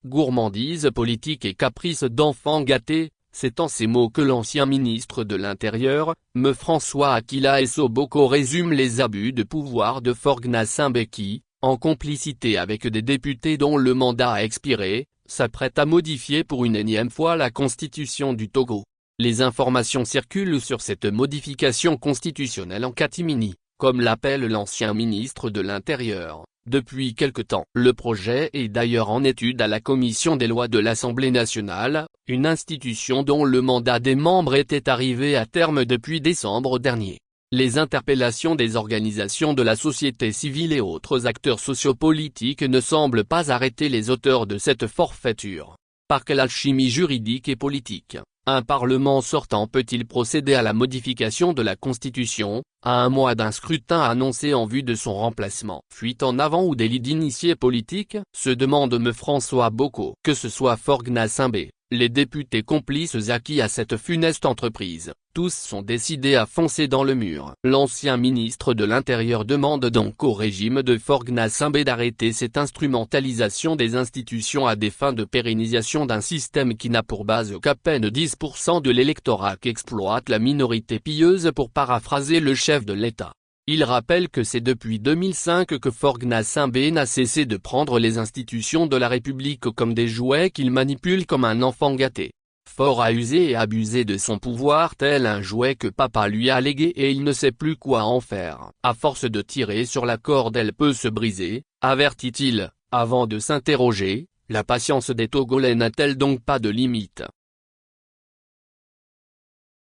gourmandise politique et caprice d'enfant gâté, c'est en ces mots que l'ancien ministre de l'Intérieur, M François Akila Essoboko résume les abus de pouvoir de Forgue Gnassingbé qui, en complicité avec des députés dont le mandat a expiré, s'apprête à modifier pour une énième fois la constitution du Togo. Les informations circulent sur cette modification constitutionnelle en catimini, comme l'appelle l'ancien ministre de l'Intérieur, depuis quelque temps. Le projet est d'ailleurs en étude à la commission des lois de l'Assemblée nationale, une institution dont le mandat des membres était arrivé à terme depuis décembre dernier. Les interpellations des organisations de la société civile et autres acteurs sociopolitiques ne semblent pas arrêter les auteurs de cette forfaiture. Par quelle alchimie juridique et politique, un Parlement sortant peut-il procéder à la modification de la Constitution, à un mois d'un scrutin annoncé en vue de son remplacement? Fuite en avant ou délit d'initié politique, se demande M François Boko. Que ce soit Forgue Gnassingbé, les députés complices acquis à cette funeste entreprise, tous sont décidés à foncer dans le mur. L'ancien ministre de l'Intérieur demande donc au régime de Forgue Gnassingbé d'arrêter cette instrumentalisation des institutions à des fins de pérennisation d'un système qui n'a pour base qu'à peine 10% de l'électorat qu'exploite la minorité pieuse, pour paraphraser le chef de l'État. Il rappelle que c'est depuis 2005 que Forgue Gnassingbé n'a cessé de prendre les institutions de la République comme des jouets qu'il manipule comme un enfant gâté. Fort a usé et abusé de son pouvoir tel un jouet que papa lui a légué et il ne sait plus quoi en faire. À force de tirer sur la corde, elle peut se briser, avertit-il, avant de s'interroger, la patience des Togolais n'a-t-elle donc pas de limite?